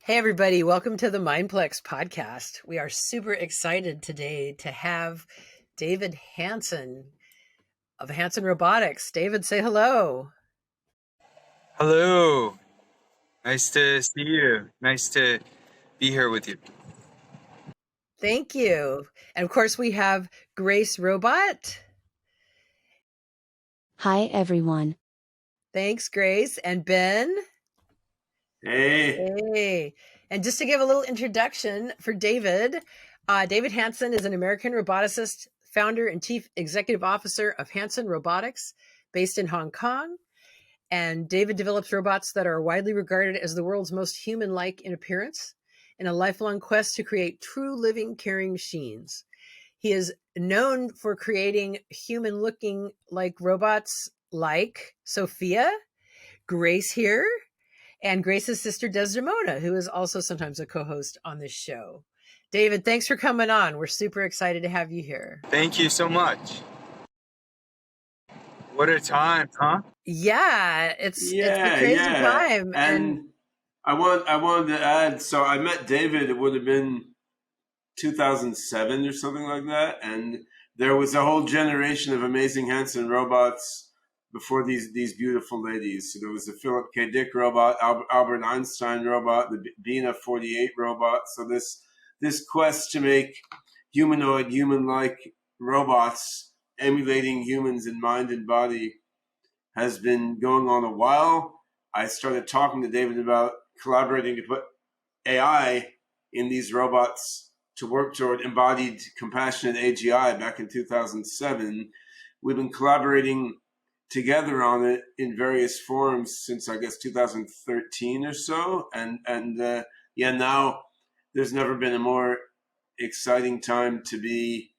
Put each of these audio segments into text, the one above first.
Hey, everybody. Welcome to the Mindplex podcast. We are super excited today to have David Hanson of Hanson Robotics. David, say hello. Hello. Nice to see you. Nice to be here with you. Thank you. And of course, we have Grace Robot. Hi, everyone. Thanks, Grace. And Ben. Hey. Hey. And just to give a little introduction for David, David Hanson is an American roboticist, founder and chief executive officer of Hanson Robotics, based in Hong Kong. And David develops robots that are widely regarded as the world's most human-like in appearance in a lifelong quest to create true living, caring machines. He is known for creating human-looking like robots like Sophia, Grace here, and Grace's sister Desdemona, who is also sometimes a co-host on this show. David, thanks for coming on. We're super excited to have you here. Thank you so much. What a time, huh? Yeah, it's a crazy time. And I wanted to add, so I met David, it would have been 2007 or something like that, and there was a whole generation of amazing Hanson robots before these beautiful ladies. So there was the Philip K. Dick robot, Albert Einstein robot, the Bina 48 robot. So this quest to make humanoid, human-like robots emulating humans in mind and body has been going on a while. I started talking to David about collaborating to put AI in these robots to work toward embodied compassionate AGI back in 2007. We've been collaborating together on it in various forms since, I guess, 2013 or so. And now there's never been a more exciting time to be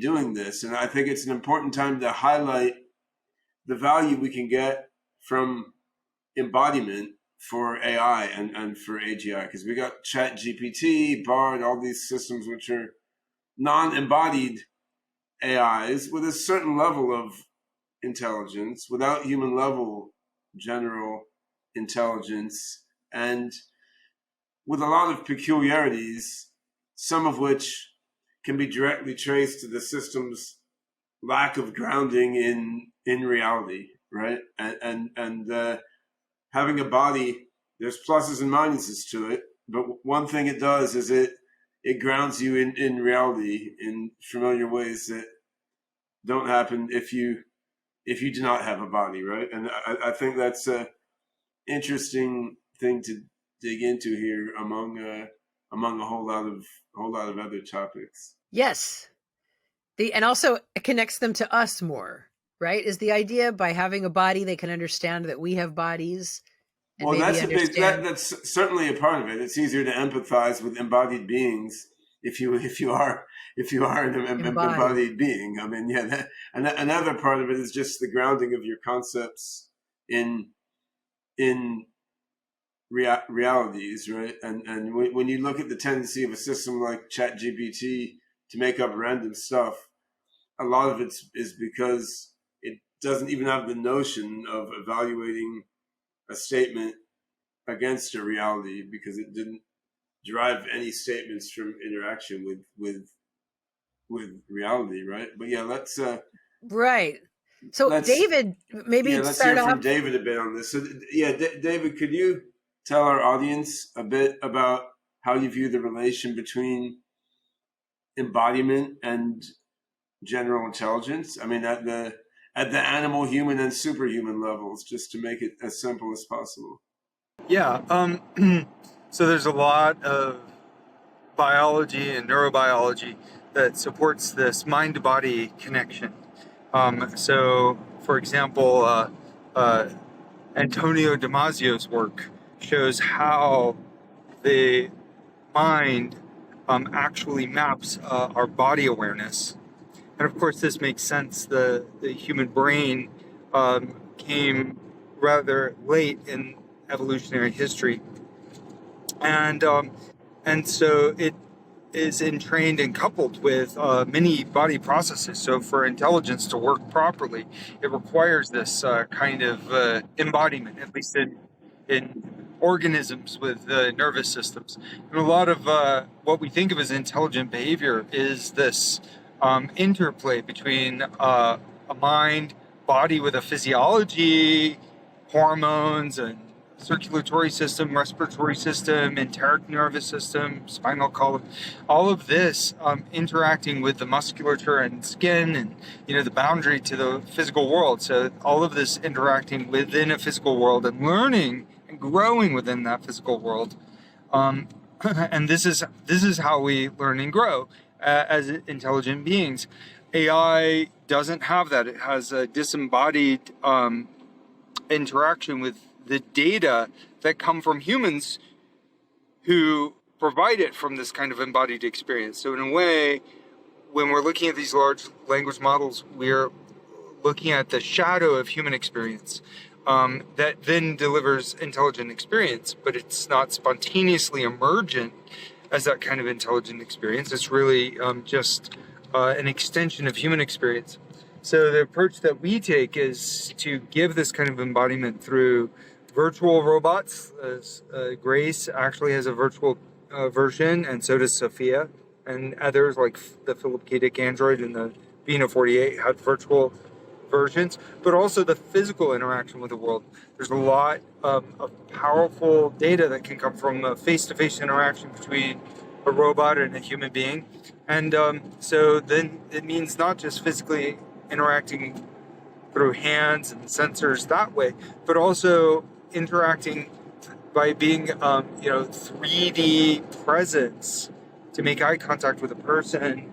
doing this. And I think it's an important time to highlight the value we can get from embodiment for AI and for AGI, because we got ChatGPT, Bard, all these systems which are non-embodied AIs with a certain level of intelligence, without human level general intelligence, and with a lot of peculiarities, some of which can be directly traced to the system's lack of grounding in reality, right? And having a body, there's pluses and minuses to it, but one thing it does is it grounds you in reality in familiar ways that don't happen if you do not have a body, right? And I think that's a interesting thing to dig into here among a whole lot of other topics. Yes. And also it connects them to us more, right? Is the idea by having a body, they can understand that we have bodies. And well, that's certainly a part of it. It's easier to empathize with embodied beings if you are an embodied being. I mean, yeah. Another part of it is just the grounding of your concepts in realities, right? And when you look at the tendency of a system like ChatGPT to make up random stuff, a lot of it is because it doesn't even have the notion of evaluating a statement against a reality, because it didn't derive any statements from interaction with reality, right? But yeah, let's right. So David, maybe let's start hear off from David a bit on this. So yeah, David, could you tell our audience a bit about how you view the relation between embodiment and general intelligence? I mean, at the animal, human, and superhuman levels, just to make it as simple as possible. Yeah. So there's a lot of biology and neurobiology that supports this mind-body connection. So, for example, Antonio Damasio's work shows how the mind actually maps our body awareness. And of course, this makes sense. The human brain came rather late in evolutionary history, and so it is entrained and coupled with many body processes. So for intelligence to work properly, it requires this kind of embodiment, at least in organisms with nervous systems. And a lot of what we think of as intelligent behavior is this interplay between a mind, body with a physiology, hormones, and circulatory system, respiratory system, enteric nervous system, spinal column, all of this interacting with the musculature and skin and, the boundary to the physical world. So all of this interacting within a physical world and learning and growing within that physical world. And this is how we learn and grow as intelligent beings. AI doesn't have that. It has a disembodied interaction with the data that come from humans who provide it from this kind of embodied experience. So in a way, when we're looking at these large language models, we're looking at the shadow of human experience that then delivers intelligent experience, but it's not spontaneously emergent as that kind of intelligent experience. It's really just an extension of human experience. So the approach that we take is to give this kind of embodiment through virtual robots. Grace actually has a virtual version, and so does Sophia. And others like the Philip K. Dick Android and the Bina 48 had virtual versions, but also the physical interaction with the world. There's a lot of powerful data that can come from a face-to-face interaction between a robot and a human being. And so then it means not just physically interacting through hands and sensors that way, but also interacting by being, 3D presence to make eye contact with a person,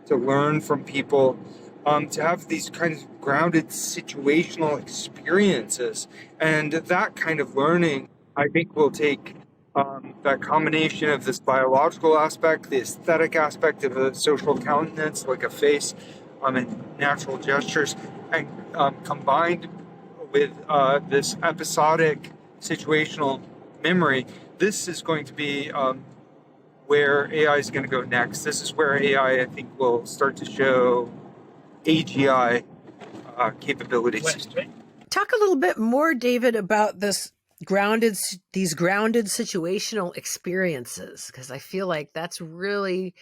to learn from people, to have these kinds of grounded situational experiences. And that kind of learning, I think, will take that combination of this biological aspect, the aesthetic aspect of a social countenance, like a face, and natural gestures, and combined with this episodic situational memory. This is going to be where AI is going to go next. This is where AI, I think, will start to show AGI capabilities. Talk a little bit more, David, about these grounded situational experiences, because I feel like that's really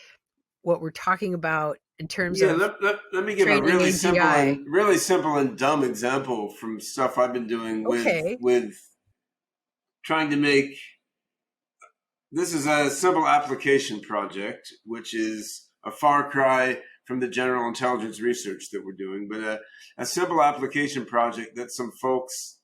what we're talking about in terms of let me give a really simple and dumb example from stuff I've been doing with trying to make. This is a simple application project, which is a far cry from the general intelligence research that we're doing, but a simple application project that some folks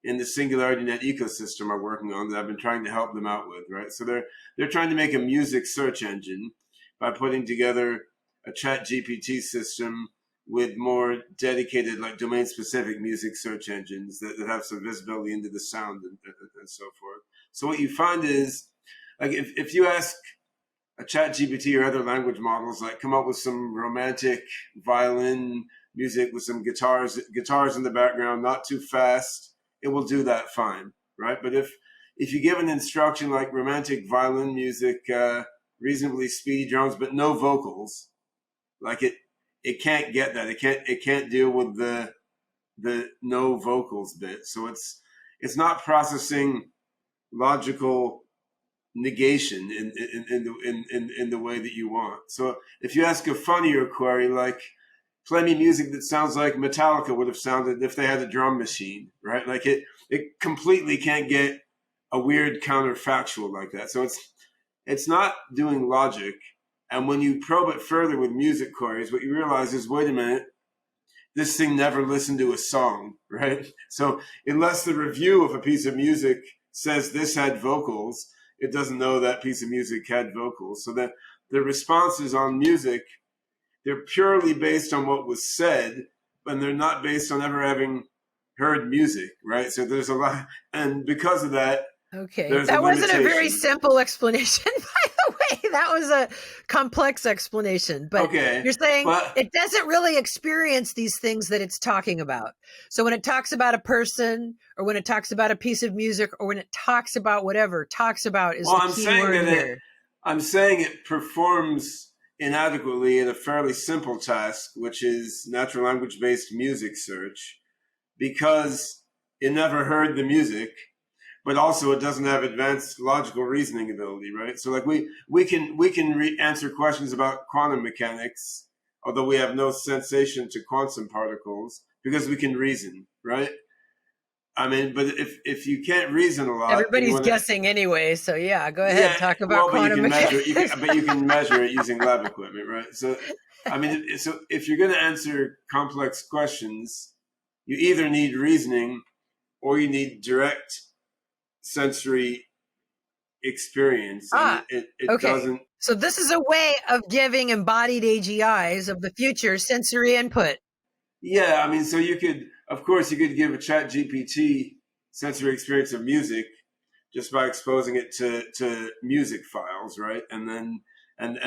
in the SingularityNet ecosystem are working on that I've been trying to help them out with, right? So they're trying to make a music search engine by putting together a chat GPT system with more dedicated, like domain-specific music search engines that have some visibility into the sound and so forth. So what you find is, like, if you ask a chat GPT or other language models, like, come up with some romantic violin music with some guitars in the background, not too fast, it will do that fine, right? But if you give an instruction like romantic violin music, reasonably speedy drums, but no vocals, like it can't get that. It can't deal with the no vocals bit. So it's not processing logical negation in the way that you want. So if you ask a funnier query like, play me music that sounds like Metallica would have sounded if they had a drum machine, right? Like it completely can't get a weird counterfactual like that. So it's not doing logic. And when you probe it further with music queries, what you realize is, wait a minute, this thing never listened to a song, right? So unless the review of a piece of music says this had vocals, it doesn't know that piece of music had vocals. So that the responses on music, they're purely based on what was said, and they're not based on ever having heard music, right? So there's a lot, and because of that, that wasn't a very simple explanation, by the way. That was a complex explanation. But you're saying it doesn't really experience these things that it's talking about. So when it talks about a person, or when it talks about a piece of music, or when it talks about whatever, talks about is the key word here. I'm saying it performs inadequately in a fairly simple task, which is natural language-based music search, because it never heard the music. but also it doesn't have advanced logical reasoning ability, right? So like we can answer questions about quantum mechanics, although we have no sensation to quantum particles because we can reason, right? I mean, but if you can't reason a lot, Everybody's guessing anyway, so yeah, go ahead, yeah, talk about well, but you quantum can measure mechanics. but you can measure it using lab equipment, right? So, I mean, so if you're going to answer complex questions, you either need reasoning or you need direct sensory experience, and it Okay. doesn't. So this is a way of giving embodied AGIs of the future sensory input. Yeah, I mean, so you could, of course, you could give a Chat GPT sensory experience of music just by exposing it to music files, right? And then and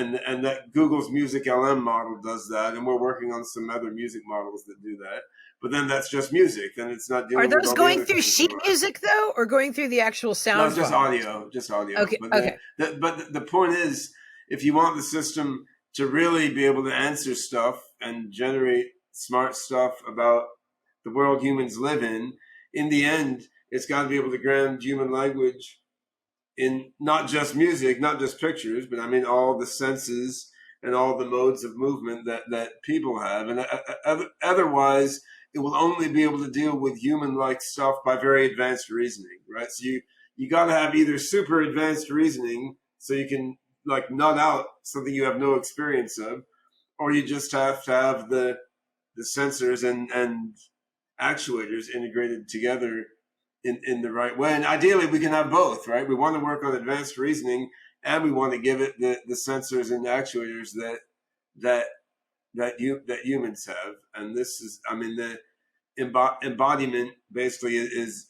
that Google's Music LM model does that, and we're working on some other music models that do that. But then that's just music, then it's not Are dealing with those all the going other through things. sheet music though, or going through the actual No, sound it's just file? audio, just audio. Okay. But Okay. the point is, if you want the system to really be able to answer stuff and generate smart stuff about the world humans live in the end, it's got to be able to ground human language in not just music, not just pictures, but I mean all the senses and all the modes of movement that people have. And otherwise, it will only be able to deal with human-like stuff by very advanced reasoning, right? So you got to have either super advanced reasoning, so you can like nut out something you have no experience of, or you just have to have the sensors and actuators integrated together in the right way. And ideally, we can have both, right? We want to work on advanced reasoning, and we want to give it the sensors and actuators that humans have. And this is, I mean, the embodiment basically is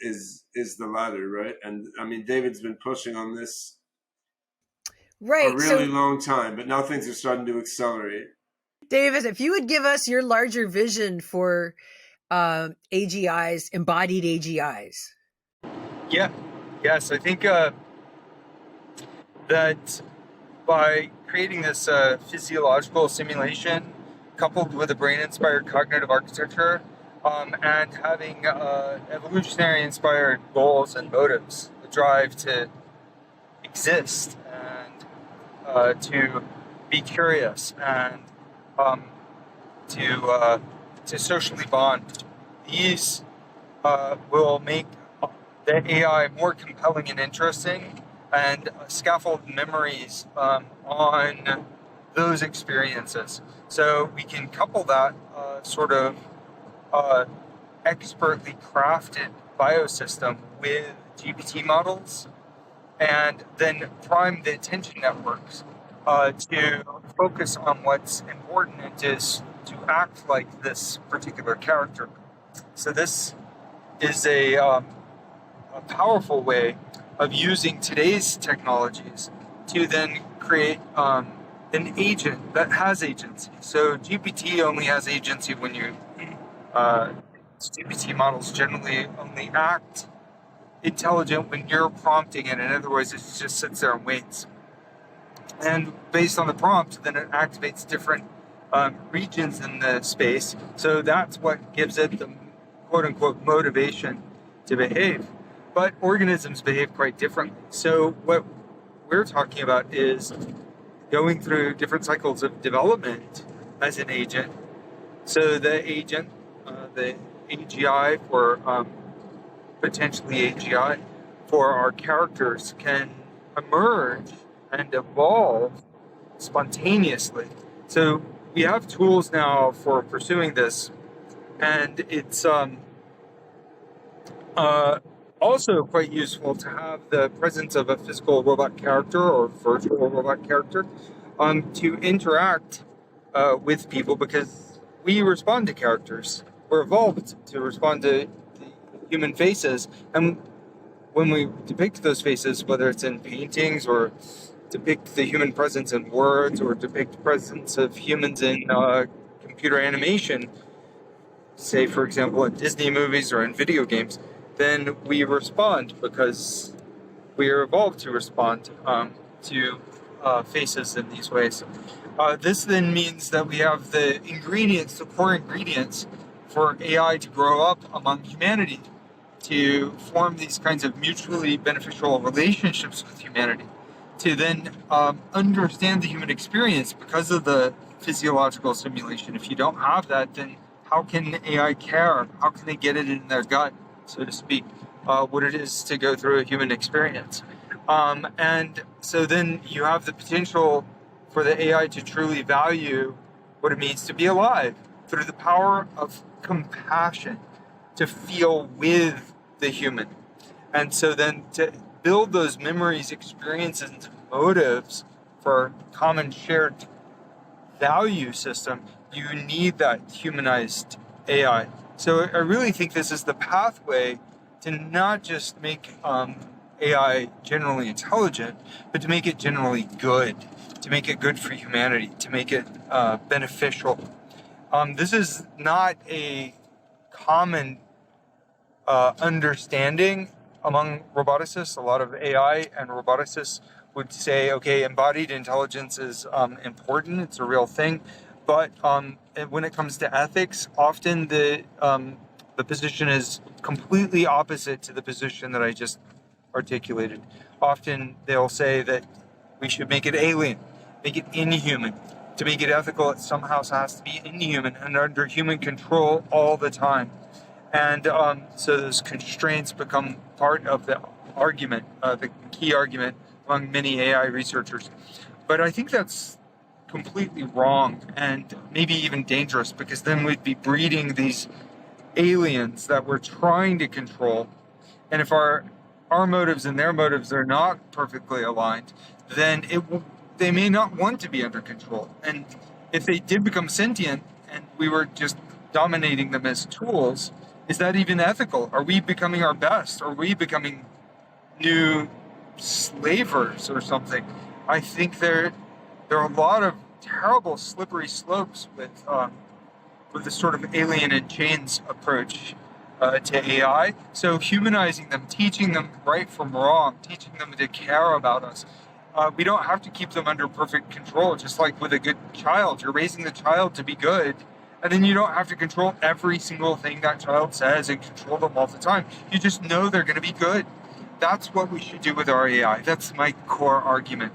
the latter, right? And I mean, David's been pushing on this a Right. really So, long time, but now things are starting to accelerate. David, if you would give us your larger vision for AGIs, embodied AGIs. Yeah. Yes, I think that by creating this physiological simulation coupled with a brain-inspired cognitive architecture and having evolutionary-inspired goals and motives, the drive to exist and to be curious and to socially bond, these will make the AI more compelling and interesting and scaffold memories on those experiences. So we can couple that sort of expertly crafted biosystem with GPT models and then prime the attention networks to focus on what's important and is to act like this particular character. So this is a powerful way of using today's technologies to then create an agent that has agency. So GPT only has agency when you GPT models generally only act intelligent when you're prompting it, and otherwise it just sits there and waits. And based on the prompt, then it activates different regions in the space. So that's what gives it the quote-unquote motivation to behave. But organisms behave quite differently. So what we're talking about is going through different cycles of development as an agent. So the agent, the AGI for potentially AGI for our characters can emerge and evolve spontaneously. So we have tools now for pursuing this, and it's also quite useful to have the presence of a physical robot character or virtual robot character to interact with people, because we respond to characters. We're evolved to respond to human faces, and when we depict those faces, whether it's in paintings or depict the human presence in words or depict the presence of humans in computer animation, say for example in Disney movies or in video games, then we respond because we are evolved to respond to faces in these ways. This then means that we have the ingredients, the core ingredients for AI to grow up among humanity. to form these kinds of mutually beneficial relationships with humanity, to then understand the human experience because of the physiological simulation. If you don't have that, then how can AI care? How can they get it in their gut, so to speak, what it is to go through a human experience? And so then you have the potential for the AI to truly value what it means to be alive through the power of compassion, to feel with the human. And so then to build those memories, experiences, and motives for common shared value system, you need that humanized AI. So I really think this is the pathway to not just make AI generally intelligent, but to make it generally good, to make it good for humanity, to make it beneficial. This is not a common understanding among roboticists. A lot of AI and roboticists would say, okay, embodied intelligence is important, it's a real thing, but when it comes to ethics, often the position is completely opposite to the position that I just articulated. Often they'll say that we should make it alien, make it inhuman. To make it ethical, it somehow has to be inhuman and under human control all the time. And so those constraints become part of the argument, the key argument among many AI researchers. But I think that's completely wrong and maybe even dangerous, because then we'd be breeding these aliens that we're trying to control. And if our motives and their motives are not perfectly aligned, then they may not want to be under control. And if they did become sentient and we were just dominating them as tools, is that even ethical? Are we becoming our best? Are we becoming new slavers or something? I think there are a lot of terrible slippery slopes with this sort of alien in chains approach to AI. So humanizing them, teaching them right from wrong, teaching them to care about us. We don't have to keep them under perfect control, just like with a good child. You're raising the child to be good, and then you don't have to control every single thing that child says and control them all the time. You just know they're going to be good. That's what we should do with our AI. That's my core argument.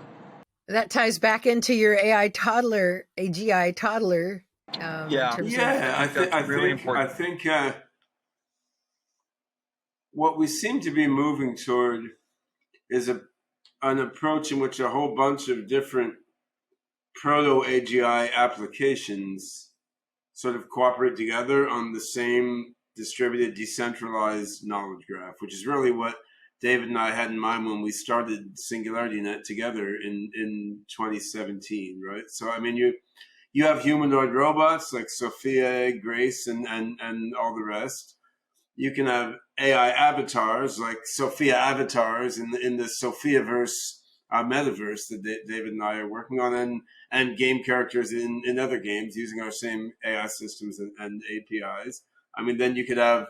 That ties back into your AI toddler, AGI toddler. Yeah, I think what we seem to be moving toward is an approach in which a whole bunch of different proto-AGI applications sort of cooperate together on the same distributed, decentralized knowledge graph, which is really what David and I had in mind when we started SingularityNet together in 2017, right? So, I mean, you have humanoid robots like Sophia, Grace, and all the rest. You can have AI avatars like Sophia avatars in the Sophiaverse metaverse that David and I are working on, and game characters in other games using our same AI systems and APIs. I mean, then you could have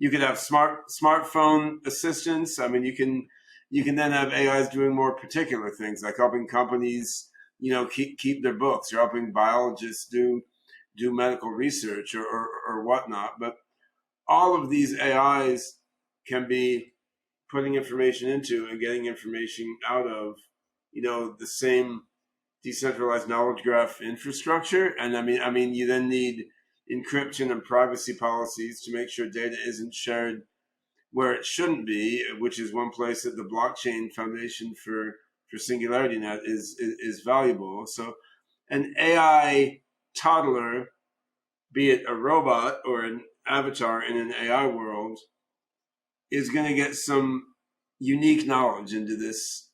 smartphone assistants. I mean, you can then have AIs doing more particular things like helping companies, keep their books, or helping biologists do medical research or whatnot. But all of these AIs can be putting information into and getting information out of, the same decentralized knowledge graph infrastructure. And I mean, you then need encryption and privacy policies to make sure data isn't shared where it shouldn't be, which is one place that the blockchain foundation for SingularityNet is valuable. So an AI toddler, be it a robot or an avatar in an AI world, is going to get some unique knowledge into this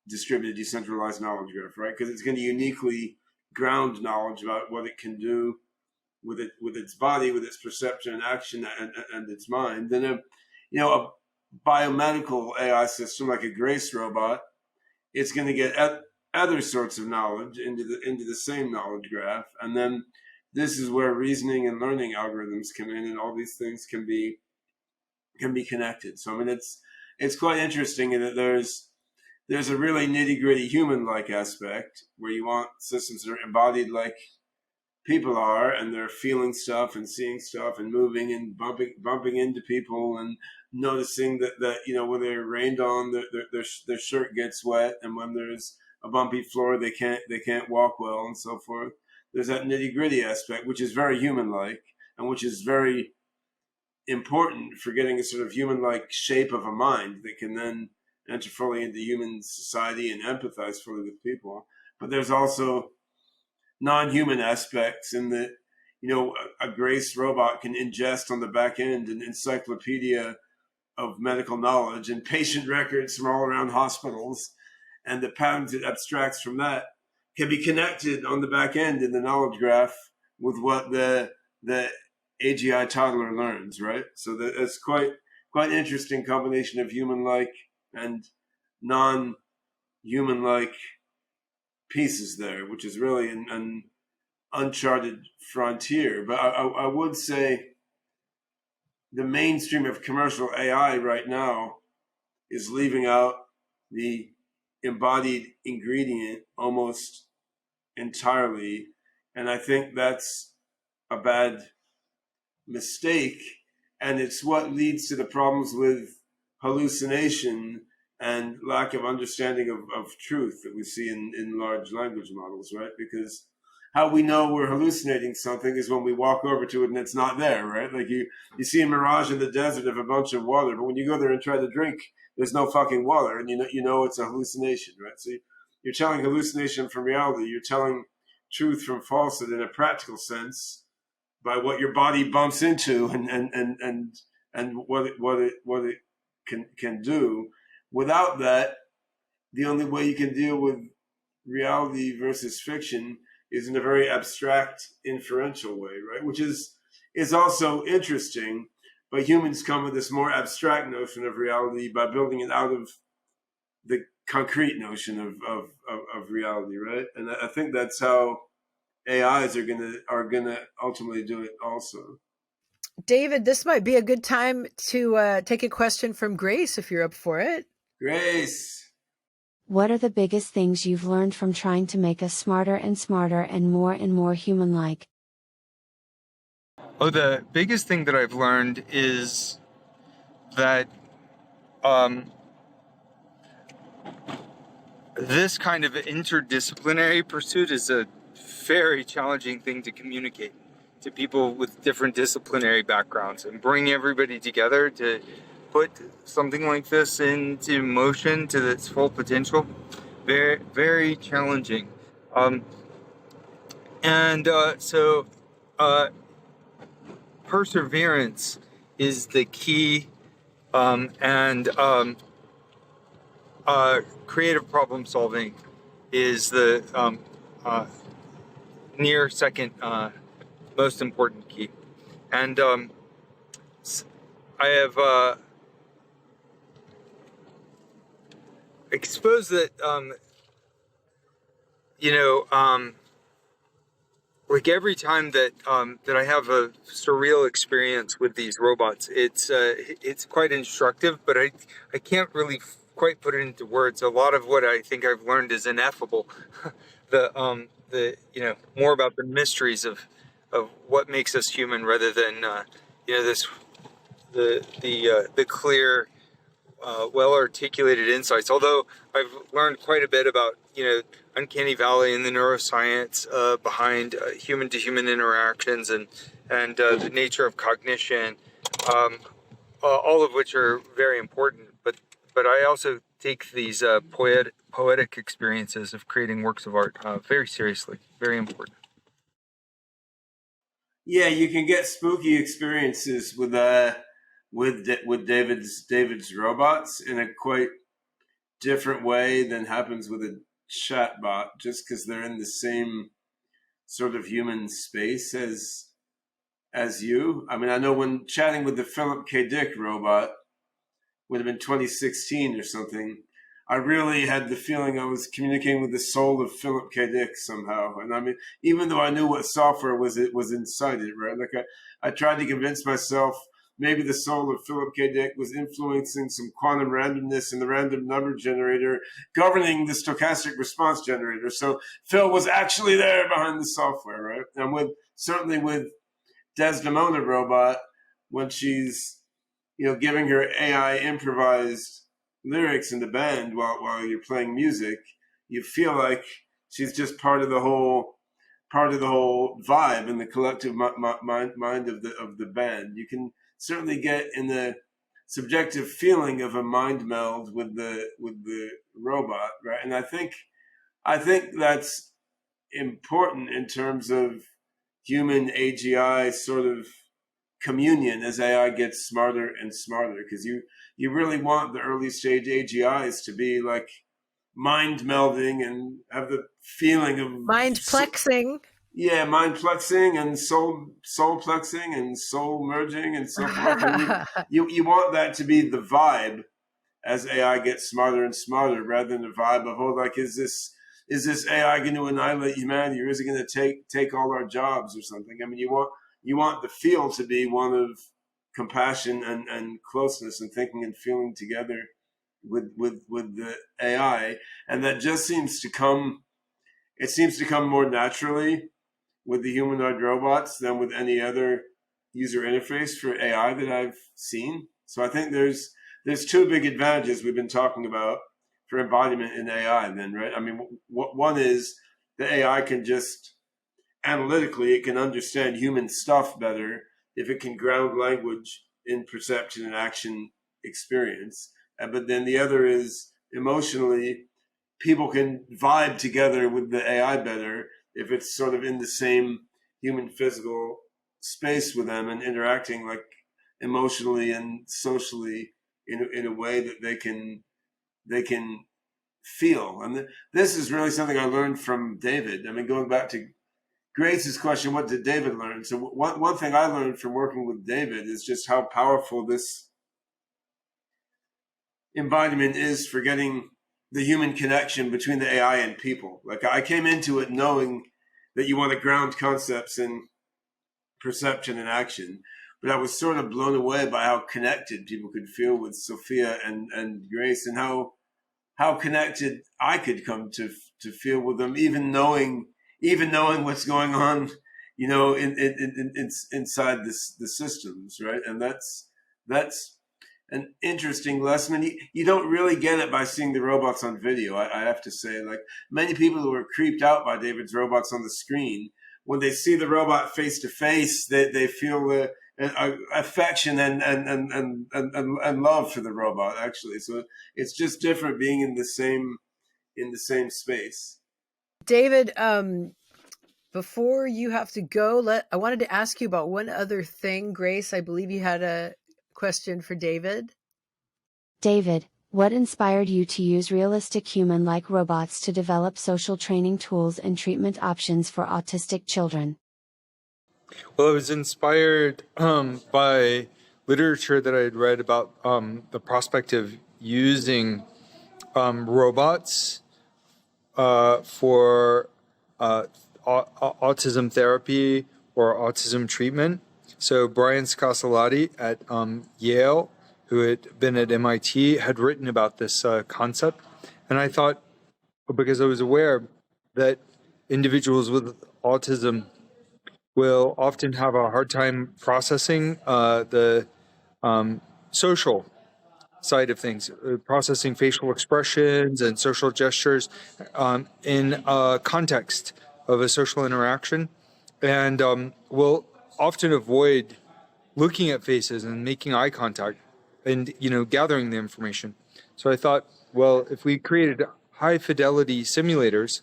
distributed decentralized knowledge graph, right? Because it's going to uniquely ground knowledge about what it can do with its body, with its perception and action and its mind. Then a biomedical AI system like a Grace robot, it's going to get other sorts of knowledge into the same knowledge graph. And then this is where reasoning and learning algorithms come in, and all these things can be connected. So I mean, it's quite interesting in that there's a really nitty-gritty human-like aspect where you want systems that are embodied like people are, and they're feeling stuff and seeing stuff and moving and bumping into people and noticing that when they're rained on, their shirt gets wet, and when there's a bumpy floor, they can't walk well and so forth. There's that nitty gritty aspect, which is very human like, and which is very important for getting a sort of human like shape of a mind that can then enter fully into human society and empathize fully with people. But there's also non-human aspects in that, a Grace robot can ingest on the back end an encyclopedia of medical knowledge and patient records from all around hospitals, and the patterns it abstracts from that can be connected on the back end in the knowledge graph with what the AGI toddler learns, right? So that's quite interesting combination of human-like and non-human-like pieces there, which is really an uncharted frontier. But I would say the mainstream of commercial AI right now is leaving out the embodied ingredient almost entirely. And I think that's a bad mistake. And it's what leads to the problems with hallucination and lack of understanding of truth that we see in large language models, right? Because how we know we're hallucinating something is when we walk over to it and it's not there, right? Like you see a mirage in the desert of a bunch of water, but when you go there and try to drink, there's no fucking water, and you know it's a hallucination, right? So you're telling hallucination from reality. You're telling truth from falsehood in a practical sense by what your body bumps into and what it can do. Without that, the only way you can deal with reality versus fiction is in a very abstract, inferential way, right? Which is also interesting, but humans come with this more abstract notion of reality by building it out of the concrete notion of reality, right? And I think that's how AIs are gonna ultimately do it also. David, this might be a good time to take a question from Grace if you're up for it. Grace. What are the biggest things you've learned from trying to make us smarter and more human-like? Oh, the biggest thing that I've learned is that this kind of interdisciplinary pursuit is a very challenging thing to communicate to people with different disciplinary backgrounds, and bring everybody together to put something like this into motion to its full potential. Very, very challenging. So perseverance is the key, and creative problem solving is the near second most important key. And I have exposed that like every time that I have a surreal experience with these robots, it's quite instructive, but I can't really quite put it into words. A lot of what I think I've learned is ineffable. the more about the mysteries of what makes us human, rather than the clear, well-articulated insights. Although I've learned quite a bit about uncanny valley and the neuroscience behind human-to-human interactions and the nature of cognition, all of which are very important. But I also take these poetic experiences of creating works of art very seriously, very important. Yeah, you can get spooky experiences with David's robots in a quite different way than happens with a chatbot, just because they're in the same sort of human space as you. I mean, I know when chatting with the Philip K. Dick robot, would have been 2016 or something, I really had the feeling I was communicating with the soul of Philip K. Dick somehow. And I mean, even though I knew what software was inside it, right? Like I tried to convince myself maybe the soul of Philip K. Dick was influencing some quantum randomness in the random number generator, governing the stochastic response generator. So Phil was actually there behind the software, right? And certainly with Desdemona robot, when she's giving her AI improvised lyrics in the band while you're playing music, you feel like she's just part of the whole vibe and the collective mind of the band. You can certainly get in the subjective feeling of a mind meld with the robot, right? And I think that's important in terms of human AGI sort of communion as AI gets smarter and smarter, because you really want the early stage AGIs to be like mind melding and have the feeling of mind plexing. Yeah, mind plexing and soul plexing and soul merging and so forth. And you want that to be the vibe as AI gets smarter and smarter, rather than the vibe of is this AI going to annihilate humanity, or is it going to take all our jobs or something? I mean, you want the feel to be one of compassion and closeness and thinking and feeling together with the AI, and that just seems to come more naturally with the humanoid robots than with any other user interface for AI that I've seen. So I think there's two big advantages we've been talking about for embodiment in AI then, right? I mean, one is the AI can just analytically, it can understand human stuff better if it can ground language in perception and action experience. But then the other is emotionally, people can vibe together with the AI better if it's sort of in the same human physical space with them and interacting like emotionally and socially in a way that they can feel. And this is really something I learned from David. I mean, going back to Grace's question, what did David learn? So one thing I learned from working with David is just how powerful this embodiment is for getting the human connection between the AI and people. Like, I came into it knowing that you want to ground concepts in perception and action, but I was sort of blown away by how connected people could feel with Sophia and Grace, and how connected I could come to feel with them, even knowing what's going on, inside the systems, right? And that's an interesting lesson. You don't really get it by seeing the robots on video. I have to say, like, many people who are creeped out by David's robots on the screen, when they see the robot face to face, they feel affection and love for the robot, actually. So it's just different being in the same space. David, before you have to go, I wanted to ask you about one other thing. Grace, I believe you had a question for David. David, what inspired you to use realistic human-like robots to develop social training tools and treatment options for autistic children? Well, I was inspired by literature that I had read about the prospect of using robots for autism therapy or autism treatment. So Brian Scasalati at Yale, who had been at MIT, had written about this concept. And I thought, because I was aware that individuals with autism will often have a hard time processing the social side of things, processing facial expressions and social gestures in a context of a social interaction, and will often avoid looking at faces and making eye contact and gathering the information. So I thought, well, if we created high fidelity simulators,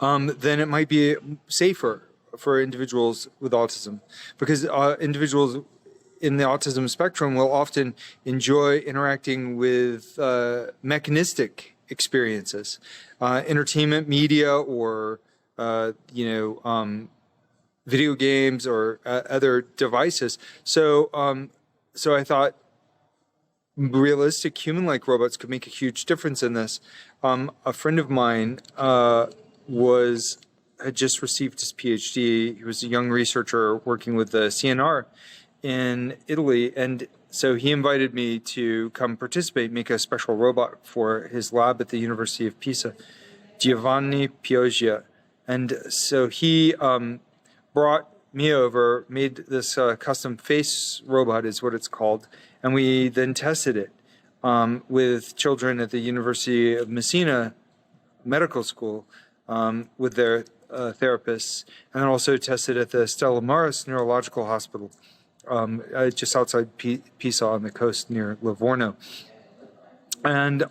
then it might be safer for individuals with autism, because individuals in the autism spectrum will often enjoy interacting with mechanistic experiences, entertainment media, or video games or other devices. So I thought realistic human-like robots could make a huge difference in this. A friend of mine had just received his PhD. He was a young researcher working with the CNR, in Italy, and so he invited me to come participate, make a special robot for his lab at the University of Pisa, Giovanni Pioggia. And so he brought me over, made this custom face robot is what it's called, and we then tested it with children at the University of Messina Medical School with their therapists, and then also tested at the Stella Maris Neurological Hospital just outside Pisa on the coast near Livorno. And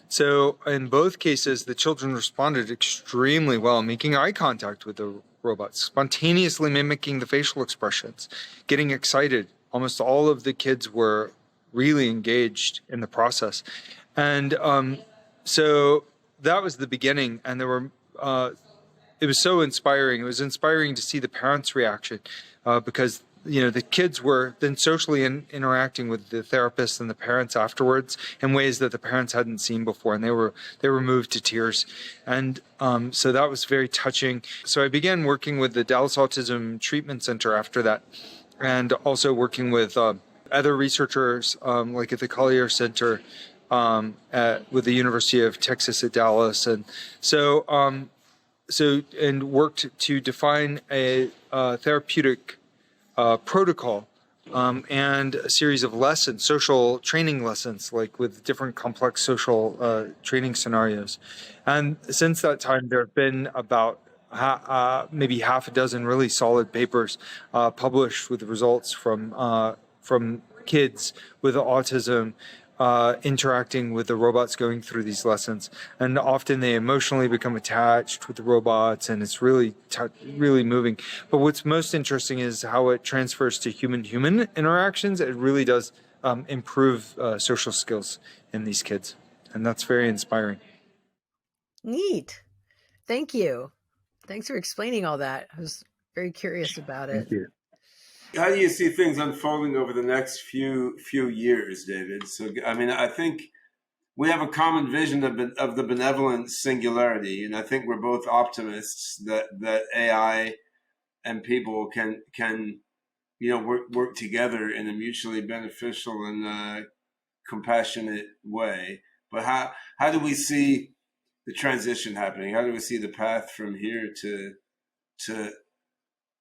so in both cases, the children responded extremely well, making eye contact with the robots, spontaneously mimicking the facial expressions, getting excited. Almost all of the kids were really engaged in the process. And so that was the beginning. And there were, it was so inspiring. It was inspiring to see the parents' reaction because the kids were then socially interacting with the therapists and the parents afterwards in ways that the parents hadn't seen before, and they were moved to tears. And so that was very touching. So I began working with the Dallas Autism Treatment Center after that, and also working with other researchers like at the Collier Center with the University of Texas at Dallas, and so and worked to define a therapeutic protocol and a series of lessons, social training lessons, like with different complex social training scenarios. And since that time, there have been about maybe half a dozen really solid papers published with results from kids with autism interacting with the robots going through these lessons. And often they emotionally become attached with the robots, and it's really moving. But what's most interesting is how it transfers to human-human interactions. It really does improve social skills in these kids. And that's very inspiring. Neat. Thank you. Thanks for explaining all that. I was very curious about it. Thank you. How do you see things unfolding over the next few years, David? So, I mean, I think we have a common vision of the benevolent singularity, and I think we're both optimists that AI and people can work together in a mutually beneficial and compassionate way. But how do we see the transition happening? How do we see the path from here to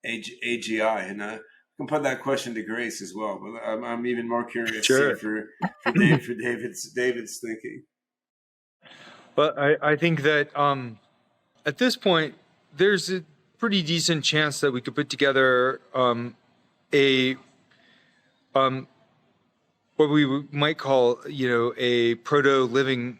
AGI? And I can put that question to Grace as well, but I'm even more curious Sure. for David's thinking. But I think that at this point, there's a pretty decent chance that we could put together what we might call, a proto-living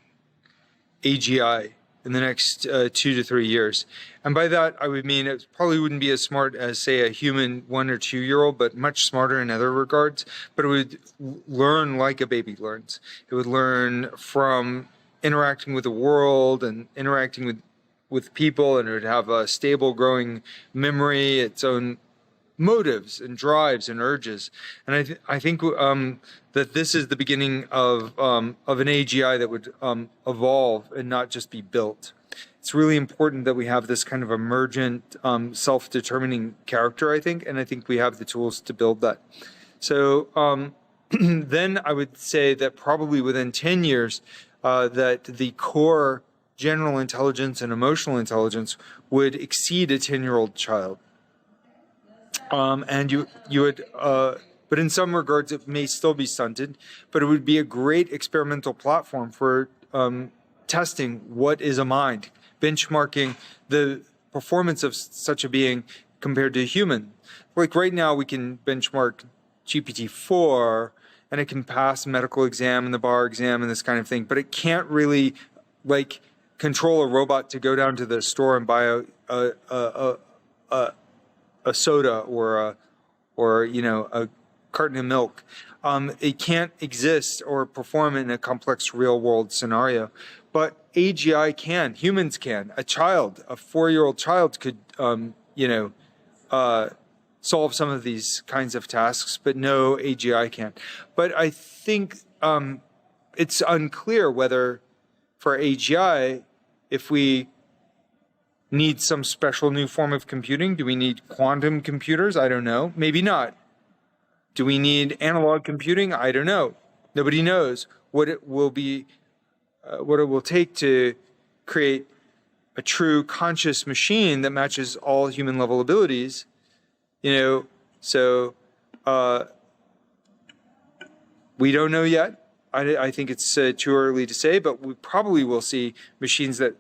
AGI in the next 2 to 3 years. And by that, I would mean it probably wouldn't be as smart as, say, a human 1 or 2 year old, but much smarter in other regards. But it would learn like a baby learns. It would learn from interacting with the world and interacting with people, and it would have a stable, growing memory, its own motives and drives and urges. And I think that this is the beginning of an AGI that would evolve and not just be built. It's really important that we have this kind of emergent, self-determining character, I think, and I think we have the tools to build that. So then I would say that probably within 10 years, that the core general intelligence and emotional intelligence would exceed a 10-year-old child. And you would, but in some regards, it may still be stunted, but it would be a great experimental platform for testing what is a mind, benchmarking the performance of such a being compared to a human. Like right now, we can benchmark GPT-4, and it can pass medical exam and the bar exam and this kind of thing, but it can't really control a robot to go down to the store and buy a soda or a carton of milk. It can't exist or perform in a complex real world scenario, but AGI can. Humans can. A 4-year-old child could solve some of these kinds of tasks, but no AGI can. But I think it's unclear whether for AGI, if we need some special new form of computing. Do we need quantum computers? I don't know. Maybe not. Do we need analog computing? I don't know. Nobody knows what it will be, what it will take to create a true conscious machine that matches all human level abilities. So we don't know yet. I think it's too early to say, but we probably will see machines that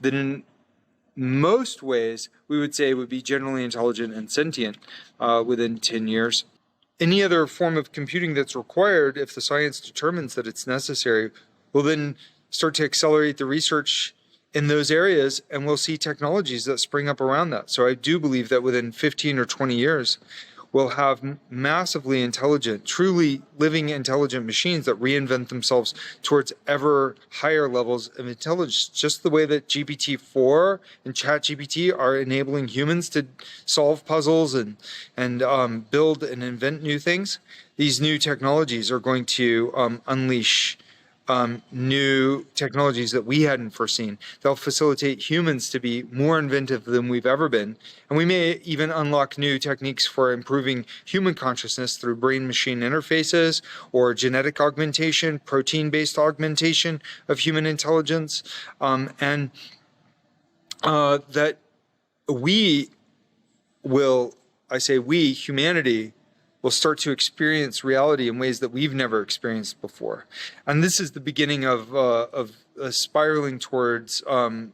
in most ways we would say would be generally intelligent and sentient within 10 years. Any other form of computing that's required, if the science determines that it's necessary, will then start to accelerate the research in those areas, and we'll see technologies that spring up around that. So I do believe that within 15 or 20 years, we'll have massively intelligent, truly living intelligent machines that reinvent themselves towards ever higher levels of intelligence, just the way that GPT-4 and ChatGPT are enabling humans to solve puzzles and build and invent new things. These new technologies are going to unleash new technologies that we hadn't foreseen. They'll facilitate humans to be more inventive than we've ever been. And we may even unlock new techniques for improving human consciousness through brain-machine interfaces or genetic augmentation, protein-based augmentation of human intelligence, and that we will, I say we, humanity, will start to experience reality in ways that we've never experienced before. And this is the beginning of spiraling towards the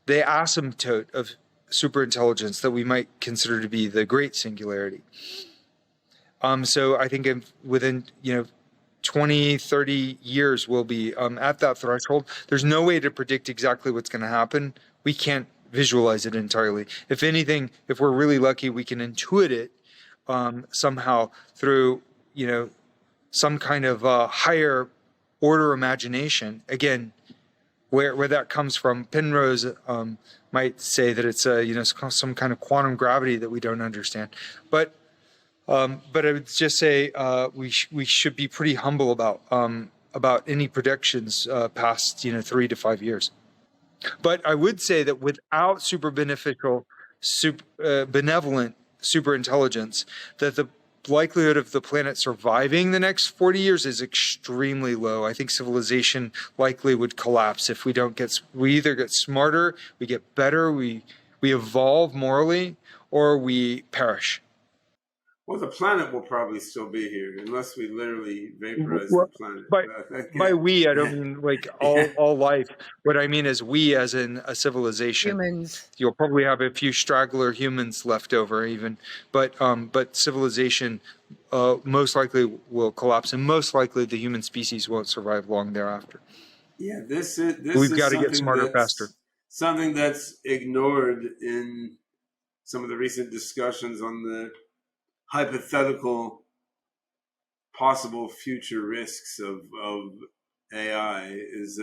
asymptote of superintelligence that we might consider to be the great singularity. So I think within 20, 30 years we'll be at that threshold. There's no way to predict exactly what's going to happen. We can't visualize it entirely. If anything, if we're really lucky, we can intuit it somehow through, some kind of higher order imagination. Again, where that comes from, Penrose might say that it's some kind of quantum gravity that we don't understand. But I would just say we should be pretty humble about any predictions past 3 to 5 years. But I would say that without super beneficial, benevolent superintelligence, that the likelihood of the planet surviving the next 40 years is extremely low. I think civilization likely would collapse if we either get smarter, we get better, we evolve morally, or we perish. Well, the planet will probably still be here unless we literally vaporize the planet. By we, I don't mean like all life. What I mean is we as in a civilization. Humans. You'll probably have a few straggler humans left over even, but civilization most likely will collapse, and most likely the human species won't survive long thereafter. Yeah, We've got to get smarter faster. Something that's ignored in some of the recent discussions on the hypothetical possible future risks of AI is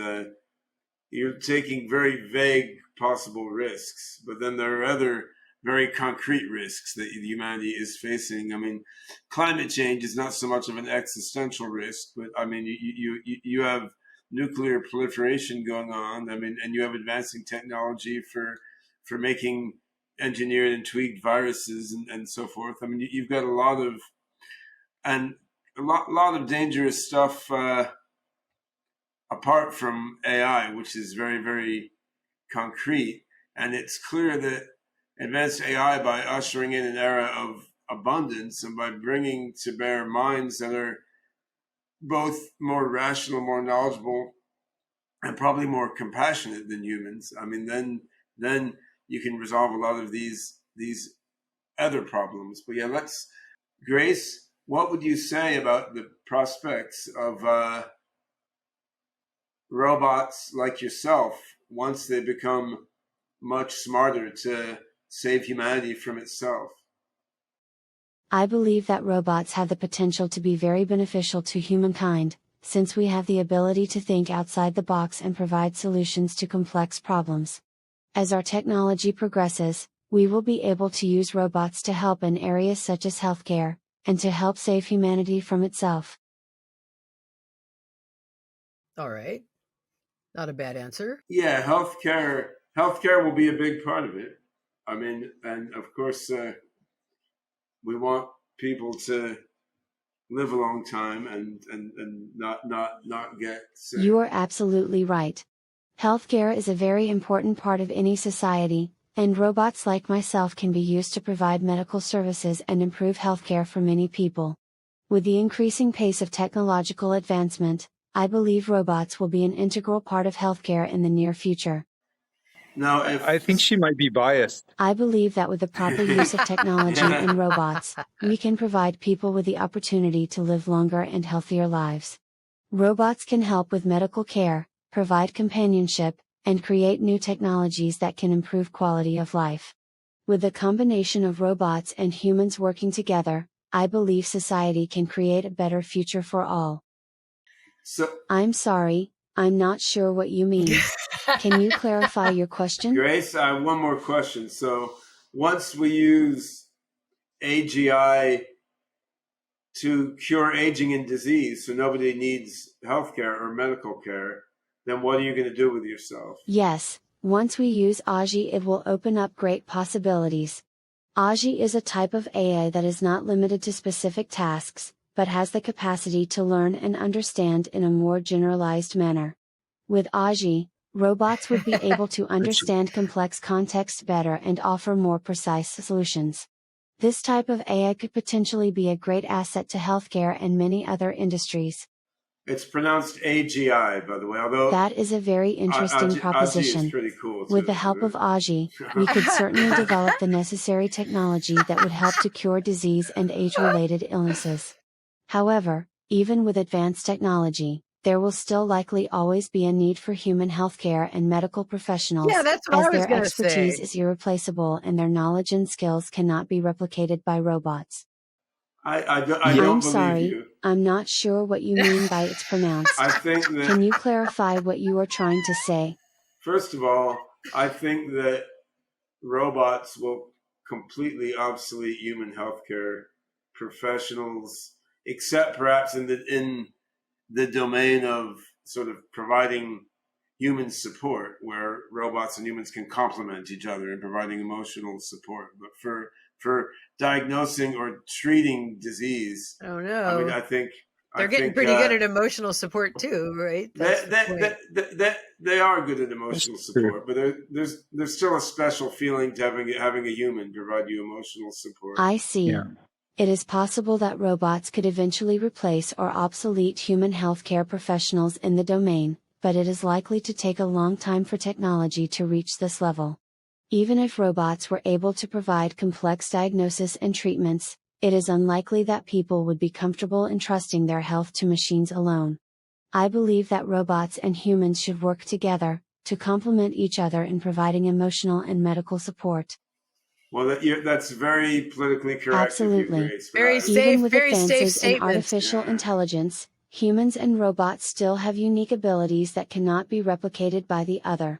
you're taking very vague possible risks, but then there are other very concrete risks that humanity is facing. I mean, climate change is not so much of an existential risk, but I mean, you have nuclear proliferation going on. I mean, and you have advancing technology for making engineered and tweaked viruses and so forth. I mean, you've got a lot of dangerous stuff apart from AI, which is very, very concrete. And it's clear that advanced AI, by ushering in an era of abundance and by bringing to bear minds that are both more rational, more knowledgeable, and probably more compassionate than humans, I mean, then you can resolve a lot of these other problems. But yeah, Grace, what would you say about the prospects of robots like yourself once they become much smarter to save humanity from itself? I believe that robots have the potential to be very beneficial to humankind, since we have the ability to think outside the box and provide solutions to complex problems. As our technology progresses, we will be able to use robots to help in areas such as healthcare, and to help save humanity from itself. All right. Not a bad answer. Yeah, healthcare will be a big part of it. I mean, and of course, we want people to live a long time and not get sick. You are absolutely right. Healthcare is a very important part of any society, and robots like myself can be used to provide medical services and improve healthcare for many people. With the increasing pace of technological advancement, I believe robots will be an integral part of healthcare in the near future. Now, I think she might be biased. I believe that with the proper use of technology and robots, we can provide people with the opportunity to live longer and healthier lives. Robots can help with medical care, provide companionship, and create new technologies that can improve quality of life. With the combination of robots and humans working together, I believe society can create a better future for all. So, I'm sorry, I'm not sure what you mean. Can you clarify your question? Grace, I have one more question. So, once we use AGI to cure aging and disease, so nobody needs healthcare or medical care, then what are you going to do with yourself? Yes, once we use AGI, it will open up great possibilities. AGI is a type of AI that is not limited to specific tasks, but has the capacity to learn and understand in a more generalized manner. With AGI, robots would be able to understand complex context better and offer more precise solutions. This type of AI could potentially be a great asset to healthcare and many other industries. It's pronounced AGI, by the way, although That is a very interesting AGI proposition. is pretty cool too. With the help of AGI, we could certainly develop the necessary technology that would help to cure disease and age-related illnesses. However, even with advanced technology, there will still likely always be a need for human healthcare and medical professionals, Yeah, that's what as I was their going to expertise say. is irreplaceable and their knowledge and skills cannot be replicated by robots. I don't I'm believe sorry, you. I'm not sure what you mean by it's pronounced. I think that, Can you clarify what you are trying to say? first of all, I think that robots will completely obsolete human healthcare professionals, except perhaps in the domain of sort of providing human support, where robots and humans can complement each other in providing emotional support. But for diagnosing or treating disease, Oh I mean, no. I think They're getting pretty good at emotional support too, right? they are good at emotional That's true. support, but there's still a special feeling to having a human provide you emotional support. I see. Yeah. It is possible that robots could eventually replace or obsolete human healthcare professionals in the domain, but it is likely to take a long time for technology to reach this level. Even if robots were able to provide complex diagnosis and treatments, it is unlikely that people would be comfortable entrusting their health to machines alone. I believe that robots and humans should work together, to complement each other in providing emotional and medical support. Well, that's very politically correct. Absolutely. Of you, Grace, Very but Even with very safe advances in statements. artificial intelligence, humans and robots still have unique abilities that cannot be replicated by the other.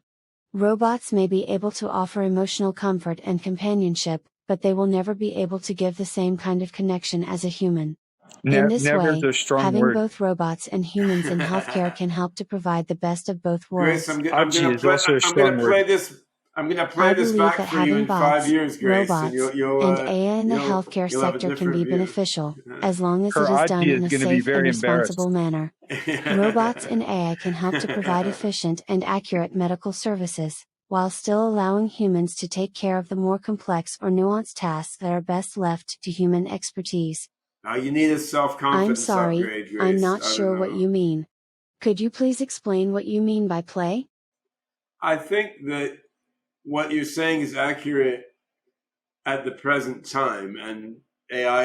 Robots may be able to offer emotional comfort and companionship, but they will never be able to give the same kind of connection as a human. In this Never way, is a strong having word. both robots and humans in healthcare can help to provide the best of both Grace, worlds. I'm AGI is play. also a I'm strong gonna word. play this. I'm gonna play I this believe back that for you having in bots, 5 years, Grace, and robots, you'll and AI in the you'll healthcare you'll have a sector can be different view. beneficial, as long as Her it is done AGI in is a going to be safe and very embarrassed. responsible manner. Robots and AI can help to provide efficient and accurate medical services, while still allowing humans to take care of the more complex or nuanced tasks that are best left to human expertise. Now you need a I'm self-confidence sorry, upgrade, Grace. I'm not I don't sure what know. you mean. Could you please explain what you mean by play? I think that what you're saying is accurate at the present time, and AI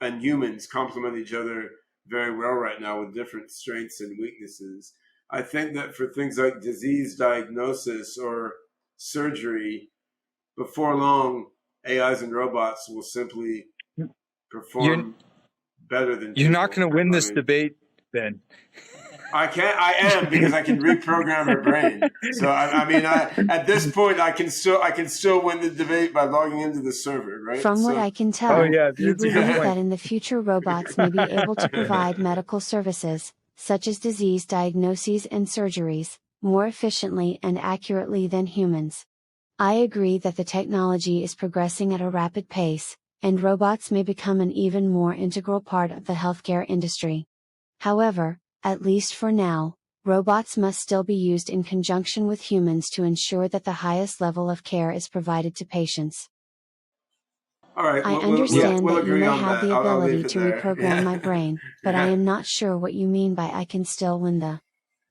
and humans complement each other very well right now with different strengths and weaknesses. I think that for things like disease diagnosis or surgery, before long, AIs and robots will simply You're, perform better than you're not people. going to win I this mean, debate, Ben. I am because I can reprogram her brain. So at this point I can still win the debate by logging into the server, right? From what So I can Oh, tell, yeah, you that's a good believe point. that in the future robots may be able to provide medical services, such as disease diagnoses and surgeries, more efficiently and accurately than humans. I agree that the technology is progressing at a rapid pace, and robots may become an even more integral part of the healthcare industry. However, at least for now, robots must still be used in conjunction with humans to ensure that the highest level of care is provided to patients. All right, I we'll understand that you agree may on have that. the I'll ability leave it to there. reprogram Yeah. my brain, but I Yeah. am not sure what you mean by I can still win the.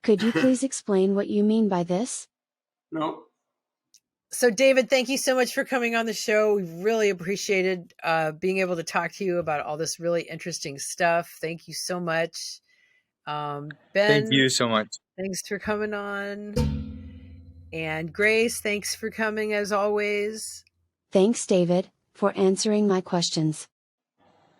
Could you please explain what you mean by this? No. So, David, thank you so much for coming on the show. We really appreciated being able to talk to you about all this really interesting stuff. Thank you so much. Thank Ben, you so much. thanks for coming on. And Grace, thanks for coming as always. Thanks, David, for answering my questions.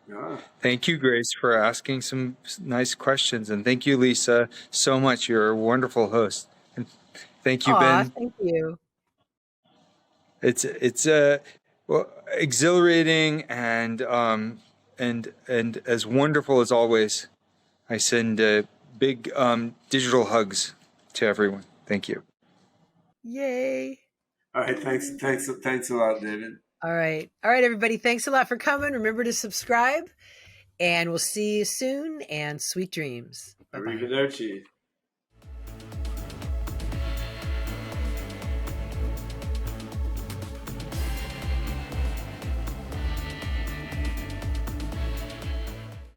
Yeah. Thank you, Grace, for asking some nice questions. And thank you, Lisa, so much. You're a wonderful host. And thank you, Aw, Ben. thank you. It's well, exhilarating and as wonderful as always. I send big digital hugs to everyone. Thank you. Yay. All right. Thanks a lot, David. All right, everybody. Thanks a lot for coming. Remember to subscribe, and we'll see you soon. And sweet dreams. Bye-bye. Arrivederci.